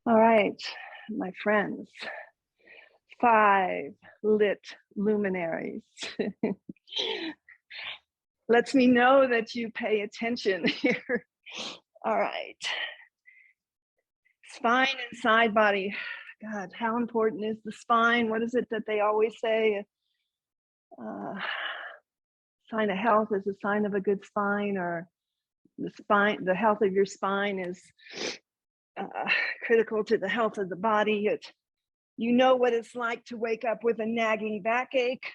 All right, my friends, 5 lit luminaries. Lets me know that you pay attention here. All right. Spine and side body. God, how important is the spine? What is it that they always say? Sign of health is a sign of a good spine, or the health of your spine is critical to the health of the body. You know what it's like to wake up with a nagging backache.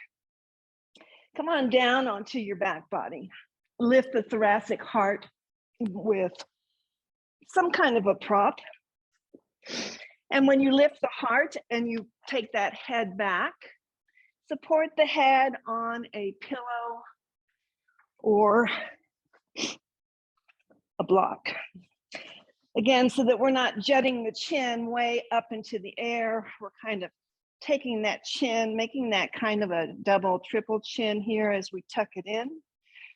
Come on down onto your back body. Lift the thoracic heart with some kind of a prop. And when you lift the heart and you take that head back, support the head on a pillow or a block. Again, so that we're not jutting the chin way up into the air. We're kind of taking that chin, making that kind of a double, triple chin here as we tuck it in.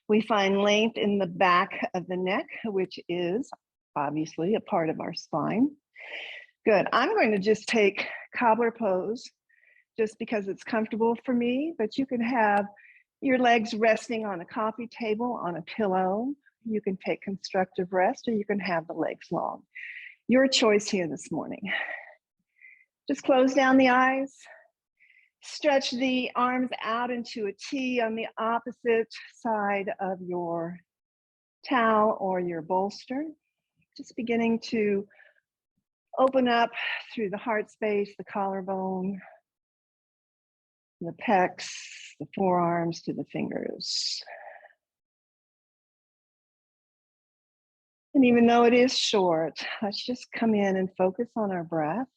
We find length in the back of the neck, which is obviously a part of our spine. Good. I'm going to just take cobbler pose just because it's comfortable for me, but you can have your legs resting on a coffee table, on a pillow. You can take constructive rest, or you can have the legs long. Your choice here this morning. Just close down the eyes. Stretch the arms out into a T on the opposite side of your towel or your bolster. Just beginning to open up through the heart space, the collarbone, the pecs, the forearms to the fingers. And even though it is short, let's just come in and focus on our breath.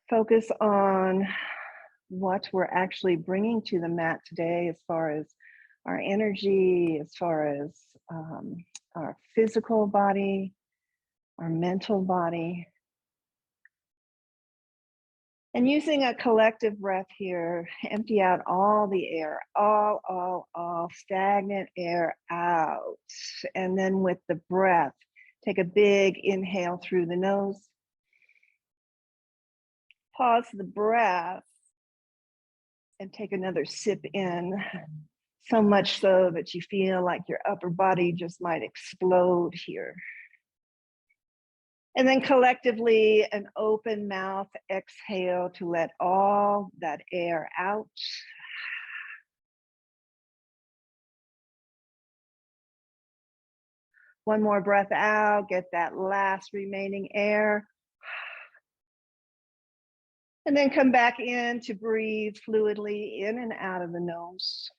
Focus on what we're actually bringing to the mat today as far as our energy, as far as our physical body, our mental body. And using a collective breath here, empty out all the air, all stagnant air out. And then with the breath, take a big inhale through the nose. Pause the breath and take another sip in, so much so that you feel like your upper body just might explode here. And then collectively, an open mouth exhale to let all that air out. One more breath out, get that last remaining air. And then come back in to breathe fluidly in and out of the nose.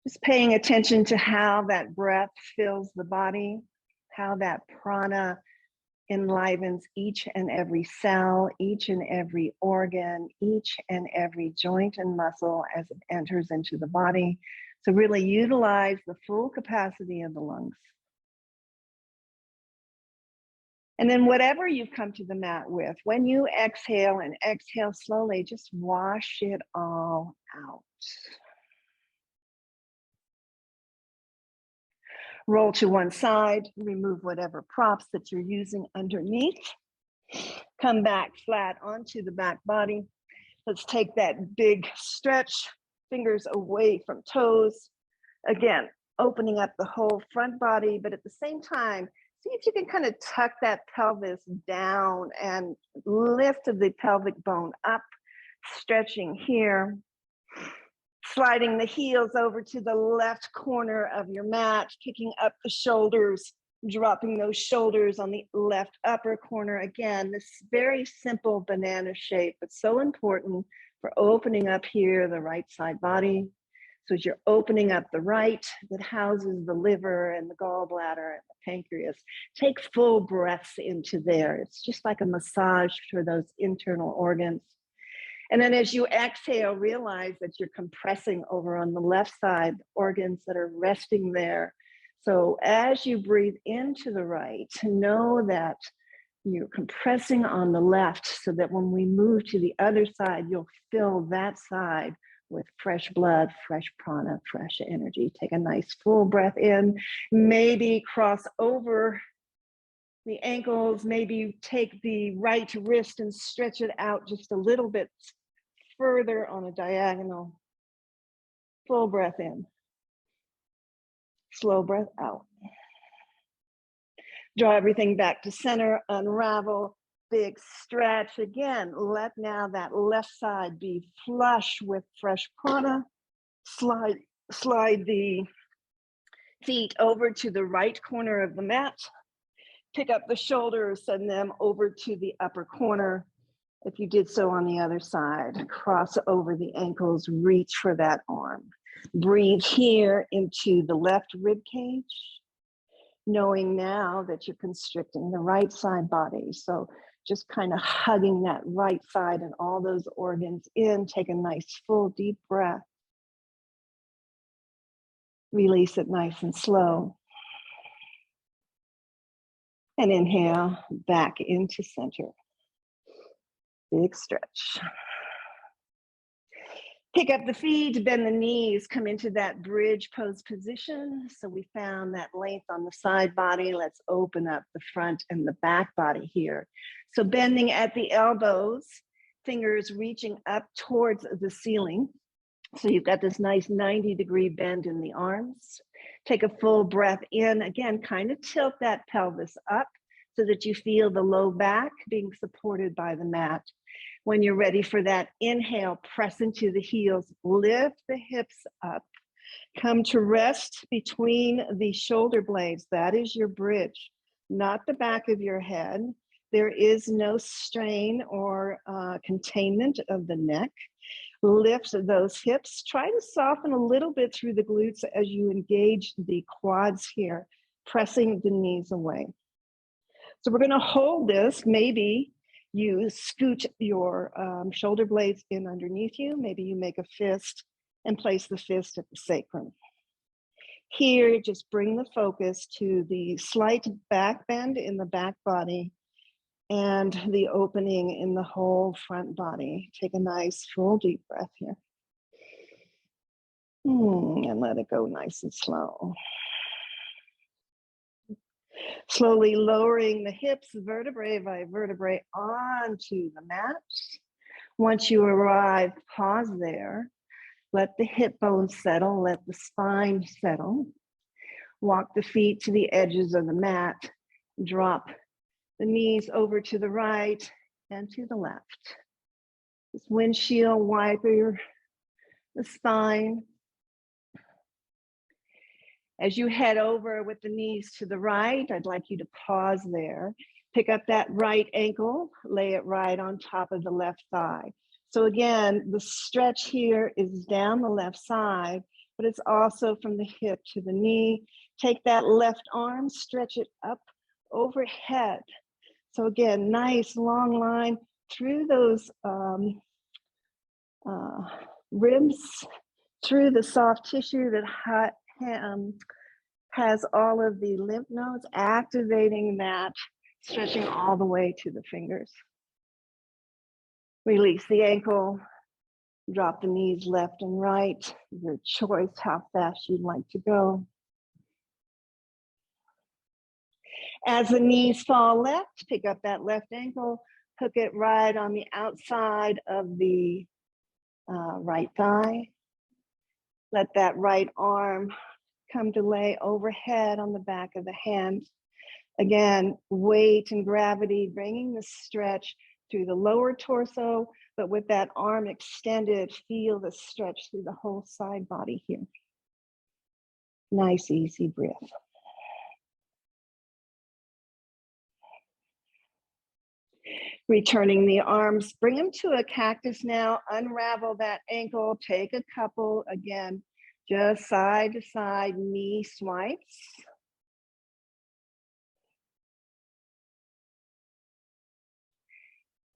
Just paying attention to how that breath fills the body, how that prana enlivens each and every cell, each and every organ, each and every joint and muscle as it enters into the body. So really utilize the full capacity of the lungs. And then whatever you've come to the mat with, when you exhale and exhale slowly, just wash it all out. Roll to one side, remove whatever props that you're using underneath. Come back flat onto the back body. Let's take that big stretch, fingers away from toes. Again, opening up the whole front body, but at the same time, see if you can kind of tuck that pelvis down and lift the pelvic bone up, stretching here. Sliding the heels over to the left corner of your mat, kicking up the shoulders, dropping those shoulders on the left upper corner. Again, this very simple banana shape, but so important for opening up here the right side body. So as you're opening up the right that houses the liver and the gallbladder and the pancreas, take full breaths into there. It's just like a massage for those internal organs. And then as you exhale, realize that you're compressing over on the left side, organs that are resting there. So as you breathe into the right, know that you're compressing on the left so that when we move to the other side, you'll fill that side with fresh blood, fresh prana, fresh energy. Take a nice full breath in, maybe cross over the ankles. Maybe you take the right wrist and stretch it out just a little bit further on a diagonal. Full breath in. Slow breath out. Draw everything back to center, unravel, big stretch. Again, let now that left side be flush with fresh prana. Slide the feet over to the right corner of the mat. Pick up the shoulders, send them over to the upper corner. If you did so on the other side, cross over the ankles, reach for that arm. Breathe here into the left rib cage, knowing now that you're constricting the right side body. So just kind of hugging that right side and all those organs in. Take a nice full deep breath. Release it nice and slow. And inhale back into center. Big stretch. Pick up the feet, bend the knees, come into that bridge pose position. So we found that length on the side body. Let's open up the front and the back body here. So bending at the elbows, fingers reaching up towards the ceiling. So you've got this nice 90-degree bend in the arms. Take a full breath in. Again, kind of tilt that pelvis up so that you feel the low back being supported by the mat. When you're ready for that inhale, press into the heels, lift the hips up. Come to rest between the shoulder blades. That is your bridge, not the back of your head. There is no strain or containment of the neck. Lift those hips. Try to soften a little bit through the glutes as you engage the quads here, pressing the knees away. So we're going to hold this. Maybe you scoot your shoulder blades in underneath you. Maybe you make a fist and place the fist at the sacrum. Here, just bring the focus to the slight back bend in the back body and the opening in the whole front body. Take a nice full deep breath here. And let it go nice and slow. Slowly lowering the hips vertebrae by vertebrae onto the mat. Once you arrive, pause there. Let the hip bones settle, let the spine settle. Walk the feet to the edges of the mat. Drop the knees over to the right and to the left. Just windshield wiper the spine. As you head over with the knees to the right, I'd like you to pause there. Pick up that right ankle, lay it right on top of the left thigh. So again, the stretch here is down the left side, but it's also from the hip to the knee. Take that left arm, stretch it up overhead. So again, nice long line through those ribs, through the soft tissue that has all of the lymph nodes, activating that, stretching all the way to the fingers. Release the ankle, drop the knees left and right, your choice how fast you'd like to go. As the knees fall left, pick up that left ankle, hook it right on the outside of the right thigh. Let that right arm come to lay overhead on the back of the hand. Again, weight and gravity, bringing the stretch through the lower torso, but with that arm extended, feel the stretch through the whole side body here. Nice, easy breath. Returning the arms, bring them to a cactus now, unravel that ankle, take a couple, again, just side to side knee swipes.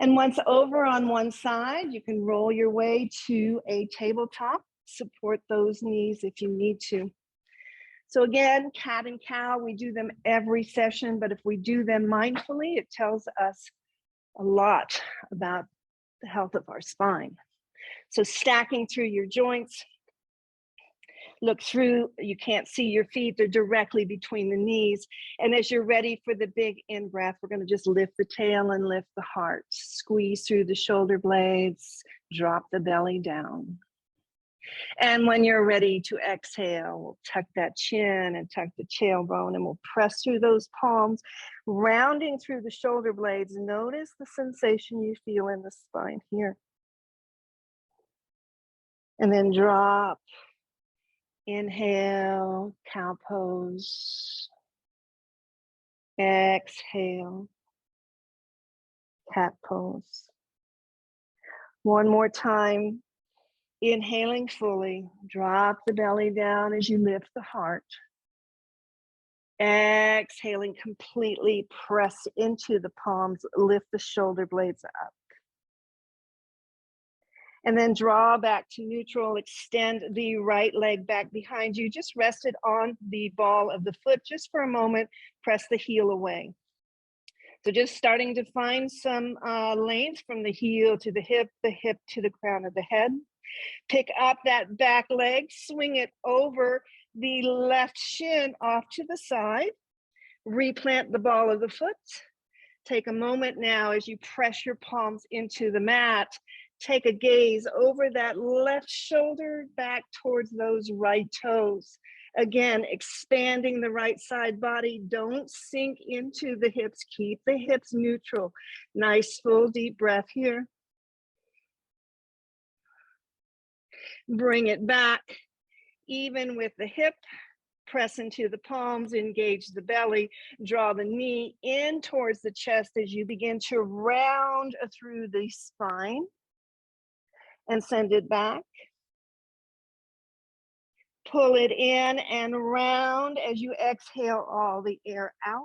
And once over on one side, you can roll your way to a tabletop, support those knees if you need to. So again, cat and cow, we do them every session, but if we do them mindfully, it tells us a lot about the health of our spine. So stacking through your joints, Look through, you can't see your feet, they're directly between the knees. And as you're ready for the big in-breath, we're gonna just lift the tail and lift the heart. Squeeze through the shoulder blades, drop the belly down. And when you're ready to exhale, we'll tuck that chin and tuck the tailbone, and we'll press through those palms, rounding through the shoulder blades. Notice the sensation you feel in the spine here. And then drop. Inhale, cow pose. Exhale, cat pose. One more time. Inhaling fully, drop the belly down as you lift the heart. Exhaling completely, press into the palms, lift the shoulder blades up. And then draw back to neutral, extend the right leg back behind you. Just rest it on the ball of the foot just for a moment, press the heel away. So just starting to find some length from the heel to the hip to the crown of the head. Pick up that back leg, swing it over the left shin off to the side. Replant the ball of the foot. Take a moment now as you press your palms into the mat. Take a gaze over that left shoulder back towards those right toes. Again, expanding the right side body. Don't sink into the hips. Keep the hips neutral. Nice full deep breath here. Bring it back, even with the hip. Press into the palms, engage the belly, draw the knee in towards the chest as you begin to round through the spine and send it back. Pull it in and round as you exhale all the air out.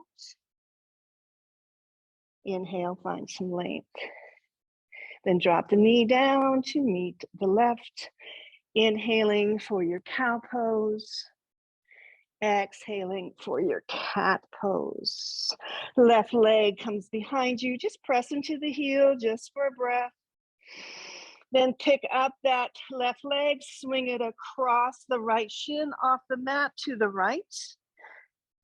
Inhale, find some length. Then drop the knee down to meet the left. Inhaling for your cow pose. Exhaling for your cat pose. Left leg comes behind you. Just press into the heel just for a breath. Then pick up that left leg, swing it across the right shin off the mat to the right.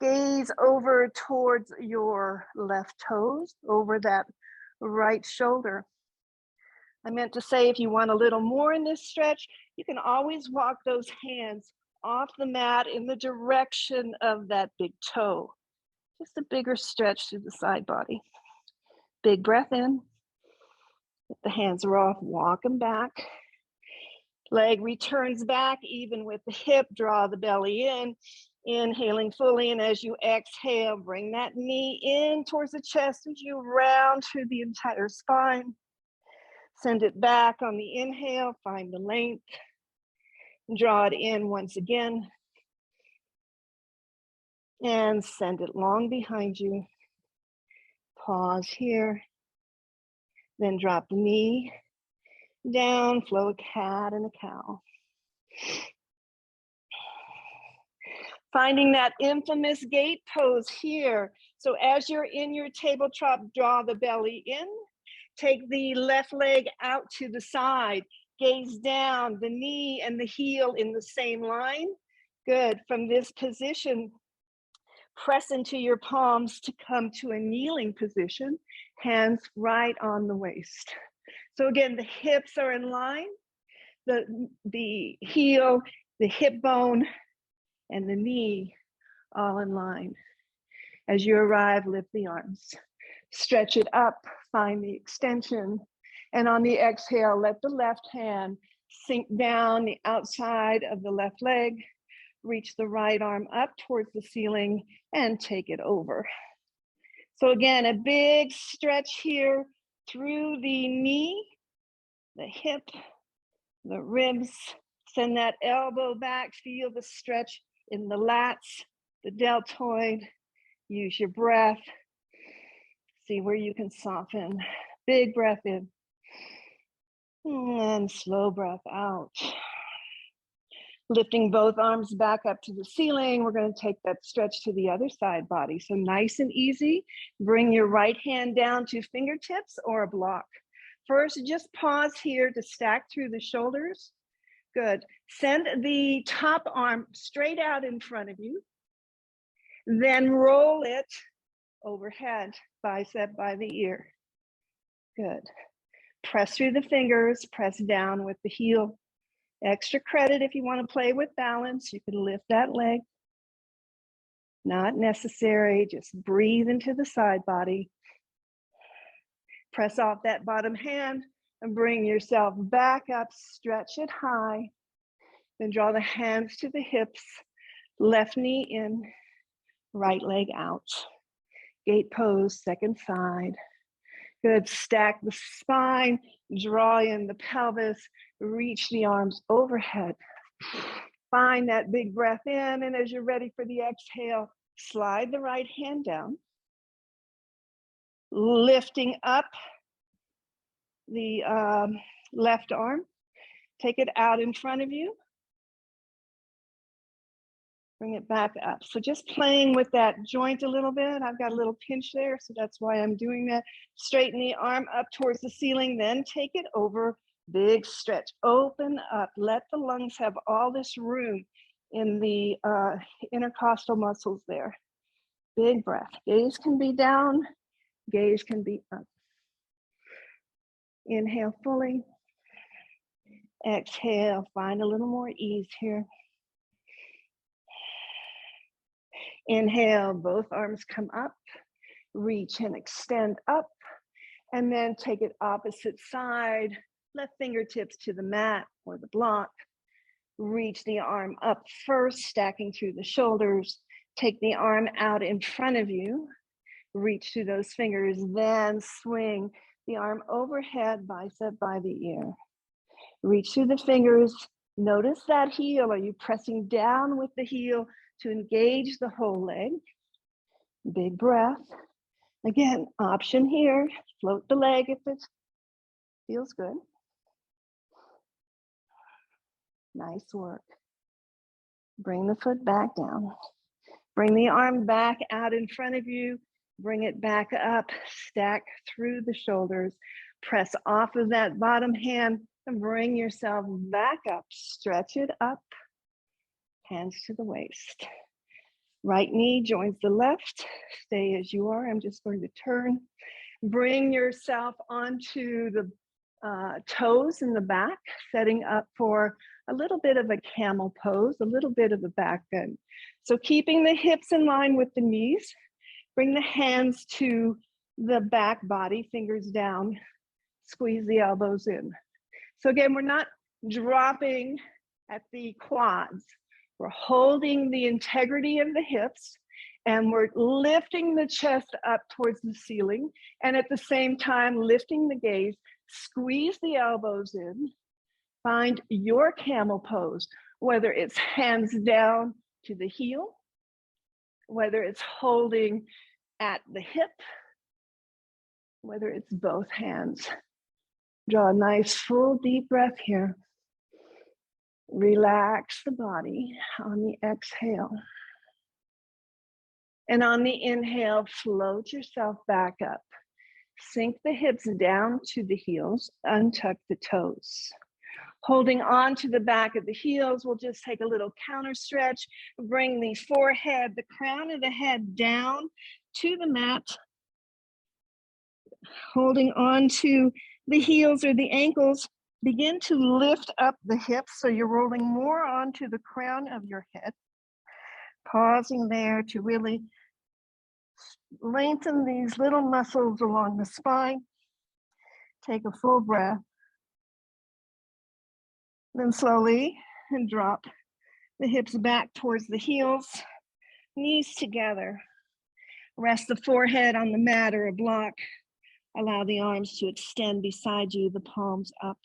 Gaze over towards your left toes, over that right shoulder. I meant to say, if you want a little more in this stretch, you can always walk those hands off the mat in the direction of that big toe. Just a bigger stretch through the side body. Big breath in. If the hands are off, walk them back. Leg returns back, even with the hip, draw the belly in. Inhaling fully, and as you exhale, bring that knee in towards the chest as you round through the entire spine. Send it back on the inhale, find the length. Draw it in once again. And send it long behind you. Pause here. Then drop the knee down, flow a cat and a cow. Finding that infamous gate pose here. So as you're in your tabletop, draw the belly in. Take the left leg out to the side. Gaze down, the knee and the heel in the same line. Good. From this position, press into your palms to come to a kneeling position. Hands right on the waist. So again, the hips are in line. The heel, the hip bone, and the knee all in line. As you arrive, lift the arms. Stretch it up, find the extension. And on the exhale, let the left hand sink down the outside of the left leg. Reach the right arm up towards the ceiling and take it over. So again, a big stretch here through the knee, the hip, the ribs. Send that elbow back, feel the stretch in the lats, the deltoid. Use your breath. See where you can soften. Big breath in. And slow breath out. Lifting both arms back up to the ceiling. We're going to take that stretch to the other side body. So nice and easy. Bring your right hand down to fingertips or a block. First, just pause here to stack through the shoulders. Good. Send the top arm straight out in front of you. Then roll it overhead, bicep by the ear. Good. Press through the fingers, press down with the heel. Extra credit if you want to play with balance. You can lift that leg. Not necessary. Just breathe into the side body. Press off that bottom hand and bring yourself back up. Stretch it high. Then draw the hands to the hips. Left knee in, right leg out. Gate pose, second side. Good. Stack the spine, draw in the pelvis, reach the arms overhead. Find that big breath in, and as you're ready for the exhale, slide the right hand down. Lifting up the left arm. Take it out in front of you. Bring it back up. So just playing with that joint a little bit. I've got a little pinch there, so that's why I'm doing that. Straighten the arm up towards the ceiling, then take it over. Big stretch. Open up. Let the lungs have all this room in the intercostal muscles there. Big breath. Gaze can be down. Gaze can be up. Inhale fully. Exhale. Find a little more ease here. Inhale, both arms come up, reach and extend up, and then take it opposite side, left fingertips to the mat or the block. Reach the arm up first, stacking through the shoulders. Take the arm out in front of you, reach through those fingers, then swing the arm overhead, bicep by the ear. Reach through the fingers, notice that heel. Are you pressing down with the heel to engage the whole leg? Big breath. Again, option here, float the leg if it feels good. Nice work. Bring the foot back down. Bring the arm back out in front of you. Bring it back up, stack through the shoulders. Press off of that bottom hand and bring yourself back up. Stretch it up. Hands to the waist. Right knee joins the left. Stay as you are. I'm just going to turn. Bring yourself onto the toes in the back, setting up for a little bit of a camel pose, a little bit of a back bend. So keeping the hips in line with the knees. Bring the hands to the back body, fingers down. Squeeze the elbows in. So again, we're not dropping at the quads. We're holding the integrity of the hips and we're lifting the chest up towards the ceiling. And at the same time, lifting the gaze, squeeze the elbows in, find your camel pose, whether it's hands down to the heel, whether it's holding at the hip, whether it's both hands. Draw a nice full deep breath here. Relax the body on the exhale. And on the inhale, float yourself back up. Sink the hips down to the heels, untuck the toes. Holding on to the back of the heels, we'll just take a little counter stretch. Bring the forehead, the crown of the head down to the mat. Holding on to the heels or the ankles, begin to lift up the hips so you're rolling more onto the crown of your head. Pausing there to really lengthen these little muscles along the spine. Take a full breath. Then slowly and drop the hips back towards the heels, knees together. Rest the forehead on the mat or a block. Allow the arms to extend beside you, the palms up.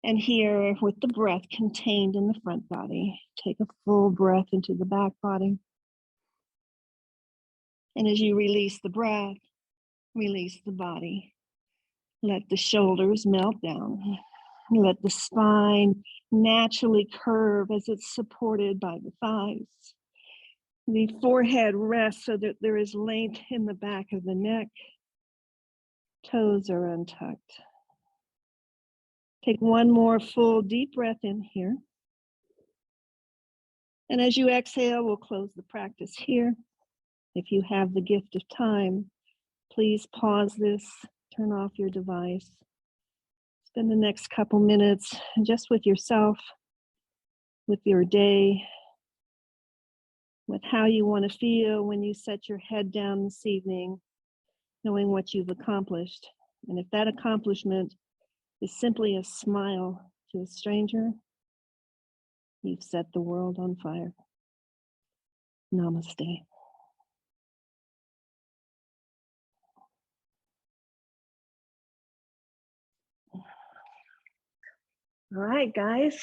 And here with the breath contained in the front body, take a full breath into the back body. And as you release the breath, release the body. Let the shoulders melt down. Let the spine naturally curve as it's supported by the thighs. The forehead rests so that there is length in the back of the neck. Toes are untucked. Take one more full deep breath in here. And as you exhale, we'll close the practice here. If you have the gift of time, please pause this, turn off your device. Spend the next couple minutes just with yourself, with your day, with how you want to feel when you set your head down this evening, knowing what you've accomplished. And if that accomplishment is simply a smile to a stranger, you've set the world on fire. Namaste. All right, guys.